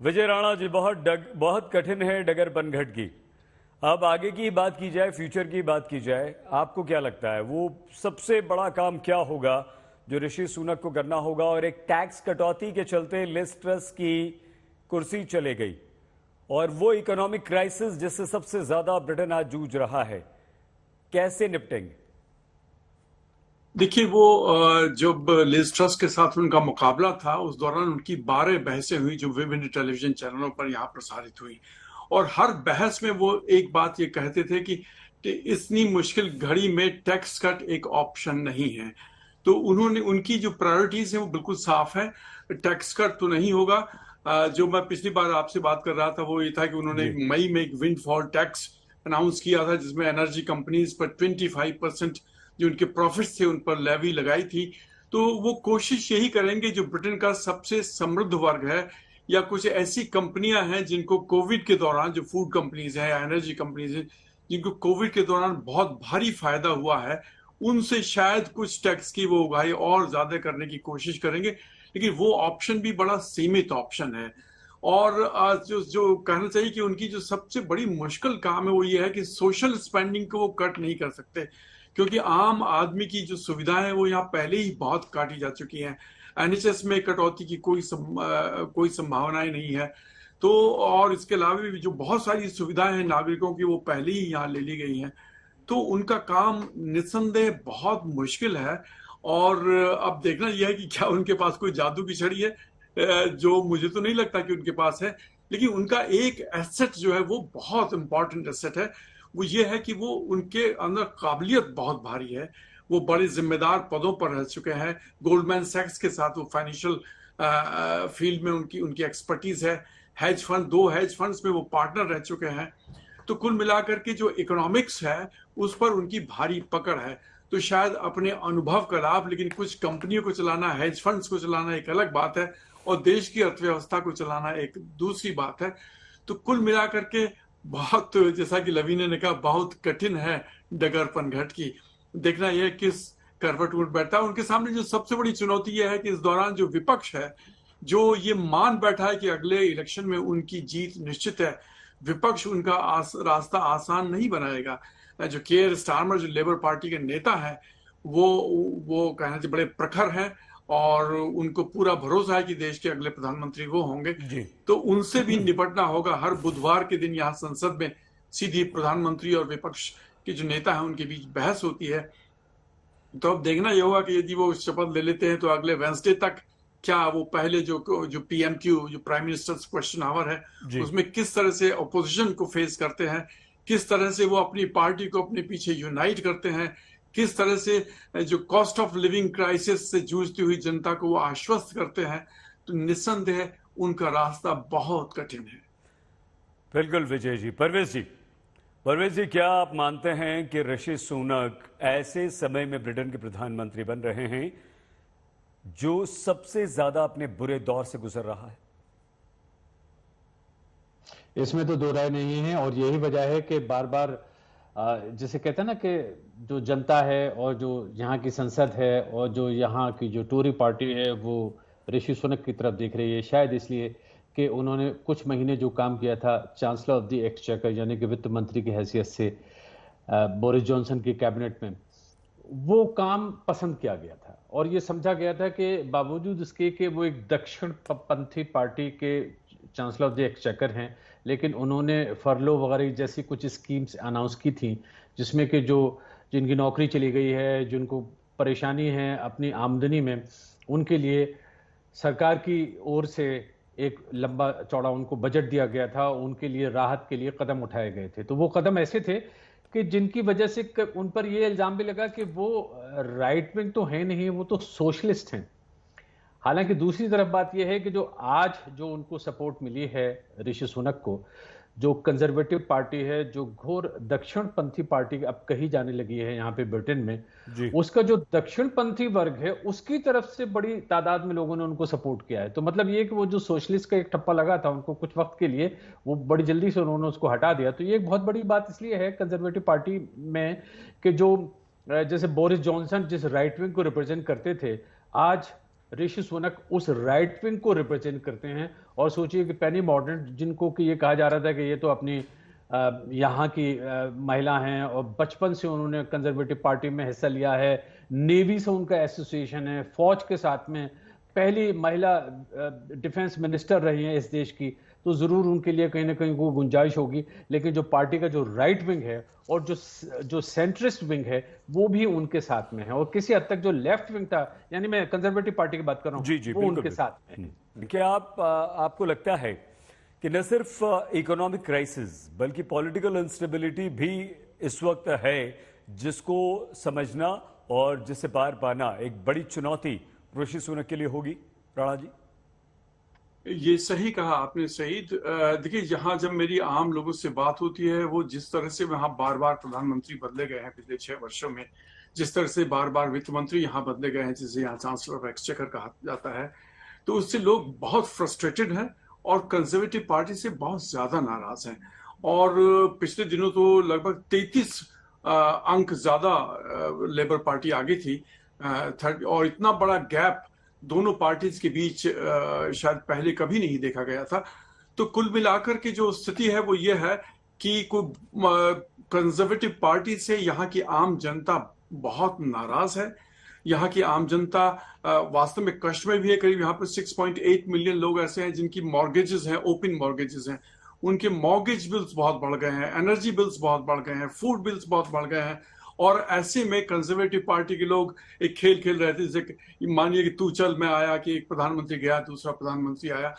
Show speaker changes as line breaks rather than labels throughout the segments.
विजय राणा जी, बहुत कठिन है डगर पनघट की। अब आगे की बात की जाए, फ्यूचर की बात की जाए, आपको क्या लगता है वो सबसे बड़ा काम क्या होगा जो ऋषि सुनक को करना होगा? और एक टैक्स कटौती के चलते लिज ट्रस की कुर्सी चले गई, और वो इकोनॉमिक क्राइसिस जिससे सबसे ज्यादा ब्रिटेन आज जूझ रहा है, कैसे निपटेंगे?
देखिए वो जब लिज ट्रस के साथ उनका मुकाबला था उस दौरान उनकी 12 बहसें हुई जो विभिन्न टेलीविजन चैनलों पर यहाँ प्रसारित हुई। और हर बहस में वो एक बात ये कहते थे कि इतनी मुश्किल घड़ी में टैक्स कट एक ऑप्शन नहीं है। तो उन्होंने उनकी जो प्रायोरिटीज है वो बिल्कुल साफ है। टैक्स कट तो नहीं होगा। जो मैं पिछली बार आपसे बात कर रहा था वो ये था कि उन्होंने
जी।
मई में एक विंडफॉल टैक्स अनाउंस किया था जिसमें एनर्जी कंपनीज पर 25% जो उनके प्रॉफिट्स थे उन पर लेवी लगाई थी। तो वो कोशिश यही करेंगे जो ब्रिटेन का सबसे समृद्ध वर्ग है या कुछ ऐसी कंपनियां हैं जिनको कोविड के दौरान, जो फूड कंपनीज हैं या एनर्जी कंपनीज हैं जिनको कोविड के दौरान बहुत भारी फायदा हुआ है, उनसे शायद कुछ टैक्स की वो उगाही और ज्यादा करने की कोशिश करेंगे। लेकिन वो ऑप्शन भी बड़ा सीमित ऑप्शन है। और जो जो कहना चाहिए कि उनकी जो सबसे बड़ी मुश्किल काम है वो ये है कि सोशल स्पेंडिंग को वो कट नहीं कर सकते, क्योंकि आम आदमी की जो सुविधाएं हैं वो यहाँ पहले ही बहुत काटी जा चुकी हैं। एनएचएस में कटौती की कोई संभावनाएं नहीं है। तो और इसके अलावा भी जो बहुत सारी सुविधाएं हैं नागरिकों की वो पहले ही यहाँ ले ली गई हैं। तो उनका काम निस्संदेह बहुत मुश्किल है। और अब देखना यह है कि क्या उनके पास कोई जादू की छड़ी है, जो मुझे तो नहीं लगता कि उनके पास है। लेकिन उनका एक एसेट जो है वो बहुत इंपॉर्टेंट एसेट है। वो ये है कि वो उनके अंदर काबिलियत बहुत भारी है। वो बड़े जिम्मेदार पदों पर रह चुके हैं। गोल्डमैन सैक्स के साथ वो फाइनेंशियल फील्ड में उनकी उनकी एक्सपर्टीज है। हेज फंड, 2 हेज फंड्स में वो पार्टनर रह चुके हैं। तो कुल मिलाकर के जो इकोनॉमिक्स है उस पर उनकी भारी पकड़ है। तो शायद अपने अनुभव का लाभ, लेकिन कुछ कंपनियों को चलाना, हेज फंड्स को चलाना एक अलग बात है और देश की अर्थव्यवस्था को चलाना एक दूसरी बात है। तो कुल मिलाकर के बहुत, जैसा कि लवीना ने कहा, बहुत कठिन है डगर पनघट की। देखना यह किस करवट उठ बैठता है। उनके सामने जो सबसे बड़ी चुनौती यह है कि इस दौरान जो विपक्ष है, जो ये मान बैठा है कि अगले इलेक्शन में उनकी जीत निश्चित है, विपक्ष उनका रास्ता आसान नहीं बनाएगा। जो केयर स्टारमर, जो लेबर पार्टी के नेता हैं, वो वो कहना चाहिए बड़े प्रखर हैं और उनको पूरा भरोसा है कि देश के अगले प्रधानमंत्री वो होंगे।
जी।
तो उनसे भी निपटना होगा। हर बुधवार के दिन यहाँ संसद में सीधी प्रधानमंत्री और विपक्ष के जो नेता हैं उनके बीच बहस होती है। तो अब देखना यह होगा कि यदि वो शपथ ले लेते हैं तो अगले वेंसडे तक क्या वो पहले जो जो पीएमक्यू, जो प्राइम मिनिस्टर्स क्वेश्चन आवर है,
जी।
उसमें किस तरह से अपोजिशन को फेस करते हैं, किस तरह से वो अपनी पार्टी को अपने पीछे यूनाइट करते हैं, किस तरह से जो कॉस्ट ऑफ लिविंग क्राइसिस से जूझती हुई जनता को वो आश्वस्त करते हैं। तो निस्संदेह उनका रास्ता बहुत कठिन है।
बिल्कुल विजय जी। परवेज जी, क्या आप मानते हैं कि ऋषि सुनक ऐसे समय में ब्रिटेन के प्रधानमंत्री बन रहे हैं जो सबसे ज्यादा अपने बुरे दौर से गुजर रहा है?
इसमें तो दो राय नहीं है और यही वजह है कि बार बार जिसे कहते हैं ना कि जो जनता है और जो यहाँ की संसद है और जो यहाँ की जो टोरी पार्टी है वो ऋषि सुनक की तरफ देख रही है, शायद इसलिए कि उन्होंने कुछ महीने जो काम किया था चांसलर ऑफ द एक्सचेकर यानी कि वित्त मंत्री की हैसियत से बोरिस जॉनसन की कैबिनेट में, वो काम पसंद किया गया था और ये समझा गया था कि बावजूद इसके कि वो एक दक्षिण पंथी पार्टी के चांसलर ऑफ द एक्सचेकर हैं, लेकिन उन्होंने फरलो वगैरह जैसी कुछ स्कीम्स अनाउंस की थी जिसमें कि जो जिनकी नौकरी चली गई है, जिनको परेशानी है अपनी आमदनी में, उनके लिए सरकार की ओर से एक लंबा चौड़ा उनको बजट दिया गया था। उनके लिए राहत के लिए कदम उठाए गए थे। तो वो कदम ऐसे थे कि जिनकी वजह से उन पर ये इल्जाम भी लगा कि वो राइट विंग तो है नहीं, वो तो सोशलिस्ट हैं। हालांकि दूसरी तरफ बात यह है कि जो आज जो उनको सपोर्ट मिली है ऋषि सुनक को, जो कंजर्वेटिव पार्टी है, जो घोर दक्षिणपंथी पार्टी अब कही जाने लगी है यहाँ पे ब्रिटेन में,
जी।
उसका जो दक्षिणपंथी वर्ग है उसकी तरफ से बड़ी तादाद में लोगों ने उनको सपोर्ट किया है। तो मतलब ये कि वो जो सोशलिस्ट का एक ठप्पा लगा था उनको कुछ वक्त के लिए, वो बड़ी जल्दी से उन्होंने उसको हटा दिया। तो ये एक बहुत बड़ी बात इसलिए है कंजर्वेटिव पार्टी में कि जो जैसे बोरिस जॉनसन जिस राइट विंग को रिप्रेजेंट करते थे, आज ऋषि सुनक उस राइट विंग को रिप्रेजेंट करते हैं। और सोचिए कि पेनी मॉर्डन, जिनको कि ये कहा जा रहा था कि ये तो अपनी यहाँ की महिला हैं और बचपन से उन्होंने कंजर्वेटिव पार्टी में हिस्सा लिया है, नेवी से उनका एसोसिएशन है, फौज के साथ में पहली महिला डिफेंस मिनिस्टर रही हैं इस देश की, तो जरूर उनके लिए कहीं ना कहीं वो गुंजाइश होगी। लेकिन जो पार्टी का जो राइट विंग है और जो सेंट्रिस्ट विंग है वो भी उनके साथ में है, और किसी हद तक जो लेफ्ट विंग था, यानी मैं कंजर्वेटिव पार्टी की बात कर रहा
जी
हूँ,
जी
वो
बिल्कुल
उनके
बिल्कुल।
साथ में है।
क्या आपको लगता है कि न सिर्फ इकोनॉमिक क्राइसिस बल्कि पॉलिटिकल इंस्टेबिलिटी भी इस वक्त है, जिसको समझना और जिसे पार पाना एक बड़ी चुनौती ऋषि सुनक के लिए होगी? राणा जी।
ये सही कहा आपने सईद। देखिए, यहाँ जब मेरी आम लोगों से बात होती है, वो जिस तरह से वहाँ बार बार प्रधानमंत्री बदले गए हैं पिछले 6 वर्षों में, जिस तरह से बार बार वित्त मंत्री यहाँ बदले गए हैं, जिसे यहाँ चांसलर ऑफ एक्सचेकर कहा जाता है, तो उससे लोग बहुत फ्रस्ट्रेटेड हैं और कंजर्वेटिव पार्टी से बहुत ज्यादा नाराज हैं। और पिछले दिनों तो लगभग 33 अंक ज्यादा लेबर पार्टी आगे थी, और इतना बड़ा गैप दोनों पार्टीज के बीच शायद पहले कभी नहीं देखा गया था। तो कुल मिलाकर के जो स्थिति है वो ये है कि कंजर्वेटिव पार्टी से यहाँ की आम जनता बहुत नाराज है। यहाँ की आम जनता वास्तव में कष्ट में भी है। करीब यहाँ पर 6.8 मिलियन लोग ऐसे हैं जिनकी मॉर्गेजेस हैं, ओपन मॉर्गेजेस हैं। उनके मॉर्गेज बिल्स बहुत बढ़ गए हैं, एनर्जी बिल्स बहुत बढ़ गए हैं, फूड बिल्स बहुत बढ़ गए हैं। और ऐसे में कंजर्वेटिव पार्टी के लोग एक खेल खेल रहे थे, जैसे मानिए कि तू चल मैं आया, कि एक प्रधानमंत्री गया दूसरा प्रधानमंत्री आया।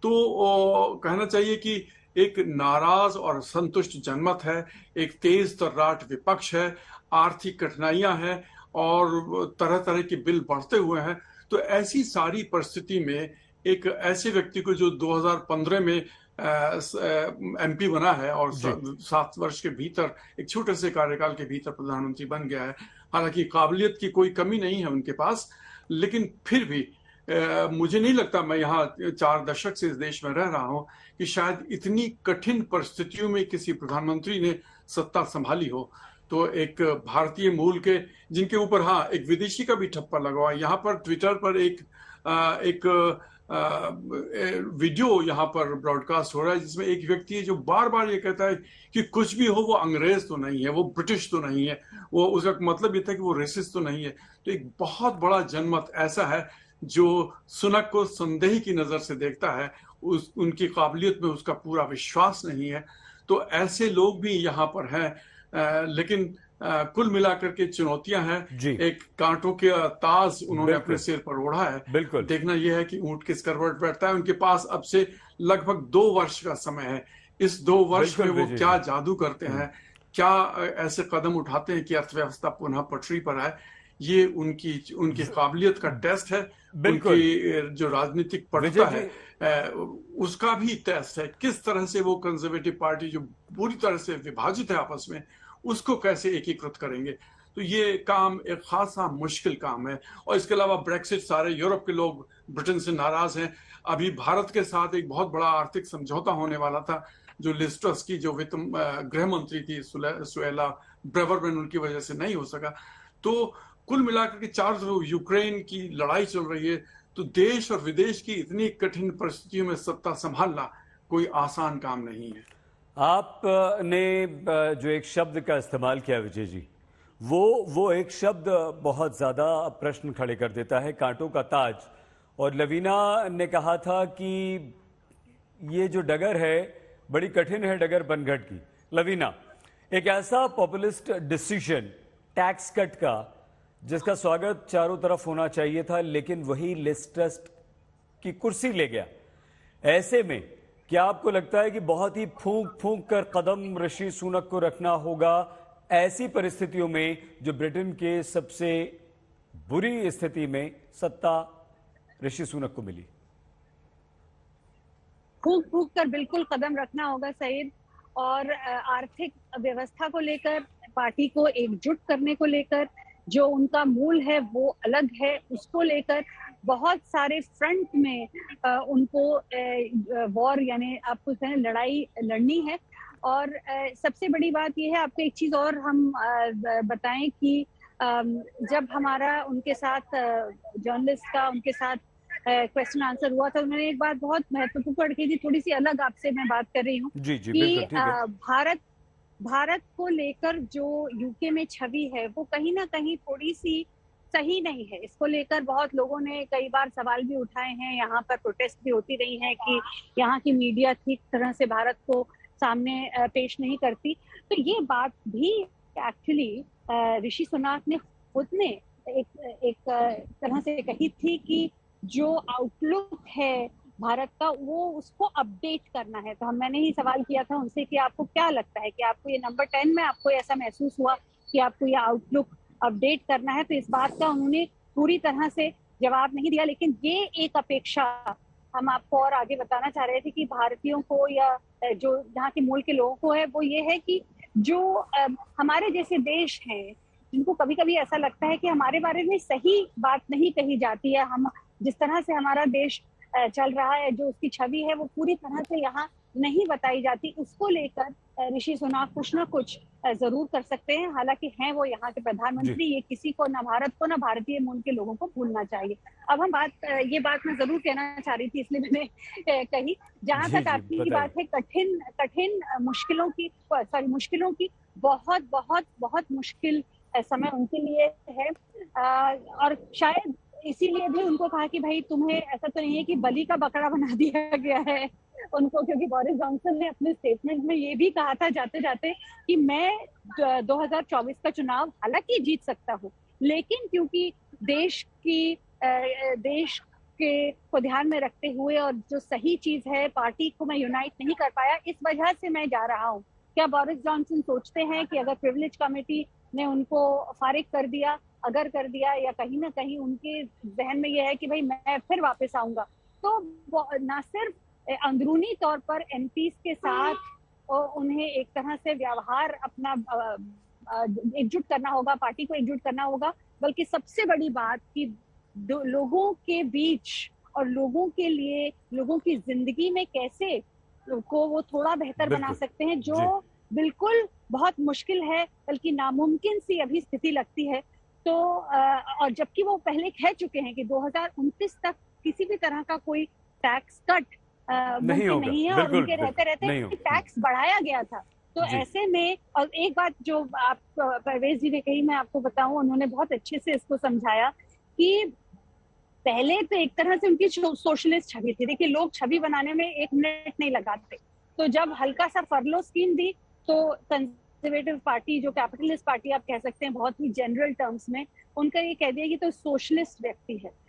तो कहना चाहिए कि एक नाराज और संतुष्ट जनमत है, एक तेज तर्राट विपक्ष है, आर्थिक कठिनाइयां हैं और तरह तरह के बिल बढ़ते हुए हैं। तो ऐसी सारी परिस्थिति में एक ऐसे व्यक्ति को जो 2015 में एमपी बना है और 7 वर्ष के भीतर, एक छोटे से कार्यकाल के भीतर प्रधानमंत्री बन गया है, हालांकि काबिलियत की कोई कमी नहीं है उनके पास, लेकिन फिर भी मुझे नहीं लगता, मैं यहाँ 4 दशक से इस देश में रह रहा हूँ, कि शायद इतनी कठिन परिस्थितियों में किसी प्रधानमंत्री ने सत्ता संभाली हो। तो एक भारतीय मूल के, जिनके ऊपर हाँ एक विदेशी का भी ठप्पा लगा हुआ है। यहाँ पर ट्विटर पर एक वीडियो यहाँ पर ब्रॉडकास्ट हो रहा है, जिसमें एक व्यक्ति है जो बार बार ये कहता है कि कुछ भी हो वो अंग्रेज तो नहीं है, वो ब्रिटिश तो नहीं है, वो उसका मतलब ये था कि वो रेसिस्ट तो नहीं है। तो एक बहुत बड़ा जनमत ऐसा है जो सुनक को संदेह की नजर से देखता है, उनकी काबिलियत में उसका पूरा विश्वास नहीं है। तो ऐसे लोग भी यहाँ पर हैं, लेकिन कुल मिलाकर के चुनौतियां हैं। एक कांटों के ताज उन्होंने अपने सिर पर ओढ़ा है।
बिल्कुल।
देखना यह है कि ऊंट किस करवट बैठता है। उनके पास अब से लगभग 2 वर्ष का समय है। इस 2 वर्ष में वो क्या जादू करते हैं, क्या ऐसे कदम उठाते हैं कि अर्थव्यवस्था पुनः पटरी पर आए, ये उनकी काबिलियत का टेस्ट है। उनकी जो राजनीतिक पटुता है उसका भी टेस्ट है। किस तरह से वो कंजर्वेटिव पार्टी जो पूरी तरह से विभाजित है आपस में, उसको कैसे एकीकृत करेंगे। तो ये काम एक खासा मुश्किल काम है। और इसके अलावा ब्रेक्सिट, सारे यूरोप के लोग ब्रिटेन से नाराज हैं। अभी भारत के साथ एक बहुत बड़ा आर्थिक समझौता होने वाला था, जो लिज ट्रस की जो वित्त गृह मंत्री थी सुएला ब्रेवरमैन, उनकी वजह से नहीं हो सका। तो कुल मिलाकर के चारों तरफ यूक्रेन की लड़ाई चल रही है। तो देश और विदेश की इतनी कठिन परिस्थितियों में सत्ता संभालना कोई आसान काम नहीं है।
आपने जो एक शब्द का इस्तेमाल किया विजय जी, वो एक शब्द बहुत ज्यादा प्रश्न खड़े कर देता है, कांटों का ताज। और लवीना ने कहा था कि ये जो डगर है बड़ी कठिन है, डगर बनगढ़ की। लवीना, एक ऐसा पॉपुलिस्ट डिसीजन टैक्स कट का जिसका स्वागत चारों तरफ होना चाहिए था, लेकिन वही लिज ट्रस की कुर्सी ले गया। ऐसे में क्या आपको लगता है कि बहुत ही फूंक फूंक कर कदम ऋषि सुनक को रखना होगा ऐसी परिस्थितियों में, जो ब्रिटेन के सबसे बुरी स्थिति में सत्ता ऋषि सुनक को मिली?
फूंक फूंक कर बिल्कुल कदम रखना होगा सईद। और आर्थिक व्यवस्था को लेकर, पार्टी को एकजुट करने को लेकर, जो उनका मूल है वो अलग है, उसको लेकर बहुत सारे फ्रंट में उनको वॉर, यानी आपको कहें लड़ाई लड़नी है। और सबसे बड़ी बात यह है, आपको एक चीज और हम बताएं कि जब हमारा उनके साथ जर्नलिस्ट का उनके साथ क्वेश्चन आंसर हुआ था, उन्होंने एक बात बहुत महत्वपूर्ण की थी, थोड़ी सी अलग आपसे मैं बात कर रही हूँ
जी जी
कि
बिल्कुल ठीक है।
भारत को लेकर जो यूके में छवि है वो कहीं ना कहीं थोड़ी सी सही नहीं है। इसको लेकर बहुत लोगों ने कई बार सवाल भी उठाए हैं, यहाँ पर प्रोटेस्ट भी होती रही है कि यहाँ की मीडिया ठीक तरह से भारत को सामने पेश नहीं करती। तो ये बात भी एक्चुअली ऋषि सुनाक ने खुद ने एक तरह से कही थी कि जो आउटलुक है भारत का वो उसको अपडेट करना है। तो मैंने ही सवाल किया था उनसे कि आपको क्या लगता है कि आपको ये नंबर 10 में आपको ऐसा महसूस हुआ कि आपको ये आउटलुक अपडेट करना है? तो इस बात का उन्होंने पूरी तरह से जवाब नहीं दिया, लेकिन ये एक अपेक्षा हम आपको और आगे बताना चाह रहे थे कि भारतीयों को या जो यहाँ के मूल के लोगों को है वो ये है कि जो हमारे जैसे देश हैं जिनको कभी कभी ऐसा लगता है कि हमारे बारे में सही बात नहीं कही जाती है, हम जिस तरह से हमारा देश चल रहा है, जो उसकी छवि है वो पूरी तरह से यहाँ नहीं बताई जाती, उसको लेकर ऋषि सुनाक कुछ ना कुछ जरूर कर सकते हैं। हालांकि हैं वो यहाँ के प्रधानमंत्री, ये किसी को ना भारत को ना भारतीय मूल के लोगों को भूलना चाहिए। अब हम ये बात मैं जरूर कहना चाह रही थी इसलिए मैंने कही। जहां
जी
तक
जी
आपकी
बताइए।
बात है कठिन मुश्किलों की, बहुत बहुत बहुत मुश्किल समय उनके लिए है। और शायद इसीलिए भी उनको कहा कि भाई तुम्हें ऐसा तो नहीं है कि बलि का बकरा बना दिया गया है उनको, क्योंकि बोरिस जॉनसन ने अपने स्टेटमेंट में ये भी कहा था जाते जाते कि मैं 2024 का चुनाव हालांकि जीत सकता हूँ, लेकिन क्योंकि देश के को ध्यान में रखते हुए और जो सही चीज है पार्टी को मैं यूनाइट नहीं कर पाया, इस वजह से मैं जा रहा हूँ। क्या बोरिस जॉनसन सोचते हैं कि अगर प्रिविलेज कमेटी ने उनको फारिग कर दिया, अगर कर दिया, या कहीं ना कहीं उनके जहन में यह है कि भाई मैं फिर वापस आऊंगा, तो ना सिर्फ अंदरूनी तौर पर एमपीज के साथ उन्हें एक तरह से व्यवहार अपना एकजुट करना होगा, पार्टी को एकजुट करना होगा, बल्कि सबसे बड़ी बात कि लोगों के बीच और लोगों के लिए लोगों की जिंदगी में कैसे को वो थोड़ा बेहतर बना
बिल्कुल
सकते हैं,
जी।
जो बिल्कुल बहुत मुश्किल है, बल्कि नामुमकिन सी अभी स्थिति लगती है। तो और जबकि वो पहले कह चुके हैं कि 2029 तक किसी भी तरह का कोई टैक्स कट
नहीं
मुमकिन
होगा,
नहीं है, और
बिल्कुल
उनके रहते
बिल्कुल
रहते
नहीं होगा।
टैक्स बढ़ाया गया था। तो
जी
ऐसे में, और एक बात जो आप परवेज जी ने कही मैं आपको बताऊं, उन्होंने बहुत अच्छे से इसको समझाया कि पहले तो एक तरह से उनकी सोशलिस्ट छवि थी। देखिए, लोग छवि बनाने में 1 मिनट नहीं लगाते, तो जब हल्का सा फरलो स्कीम दी तो कंजर्वेटिव पार्टी, जो कैपिटलिस्ट पार्टी आप कह सकते हैं बहुत ही जनरल टर्म्स में, उनका ये कह दिया कि तो सोशलिस्ट व्यक्ति है।